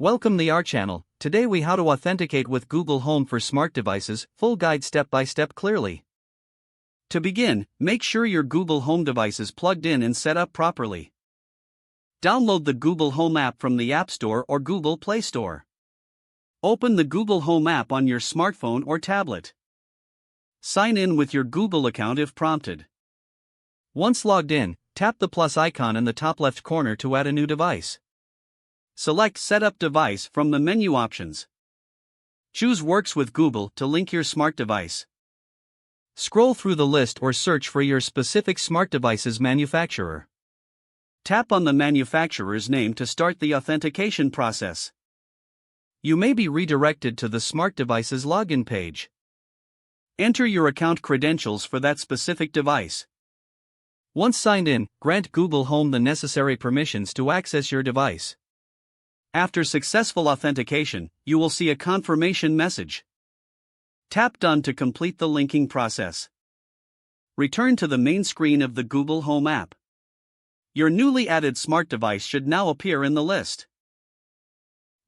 Welcome to our channel. Today we how to authenticate with Google Home for smart devices, full guide step by step clearly. To begin, make sure your Google Home device is plugged in and set up properly. Download the Google Home app from the App Store or Google Play Store. Open the Google Home app on your smartphone or tablet. Sign in with your Google account if prompted. Once logged in, tap the plus icon in the top left corner to add a new device. Select Set Up Device from the menu options. Choose Works with Google to link your smart device. Scroll through the list or search for your specific smart device's manufacturer. Tap on the manufacturer's name to start the authentication process. You may be redirected to the smart device's login page. Enter your account credentials for that specific device. Once signed in, grant Google Home the necessary permissions to access your device. After successful authentication, you will see a confirmation message. Tap Done to complete the linking process. Return to the main screen of the Google Home app. Your newly added smart device should now appear in the list.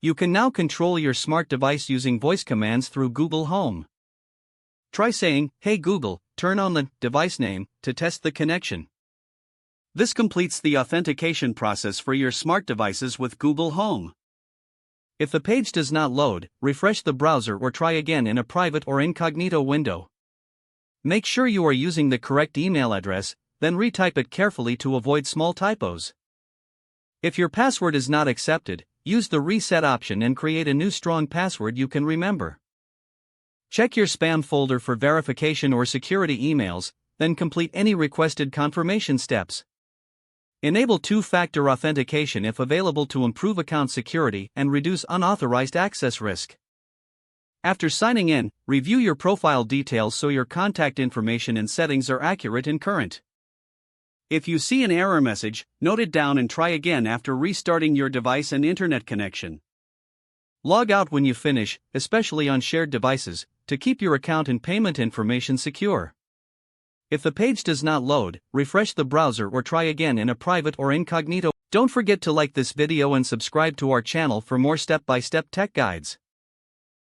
You can now control your smart device using voice commands through Google Home. Try saying, "Hey Google, turn on the device name," to test the connection. This completes the authentication process for your smart devices with Google Home. If the page does not load, refresh the browser or try again in a private or incognito window. Make sure you are using the correct email address, then retype it carefully to avoid small typos. If your password is not accepted, use the reset option and create a new strong password you can remember. Check your spam folder for verification or security emails, then complete any requested confirmation steps. Enable two-factor authentication if available to improve account security and reduce unauthorized access risk. After signing in, review your profile details so your contact information and settings are accurate and current. If you see an error message, note it down and try again after restarting your device and internet connection. Log out when you finish, especially on shared devices, to keep your account and payment information secure. If the page does not load, refresh the browser or try again in a private or incognito. Don't forget to like this video and subscribe to our channel for more step-by-step tech guides.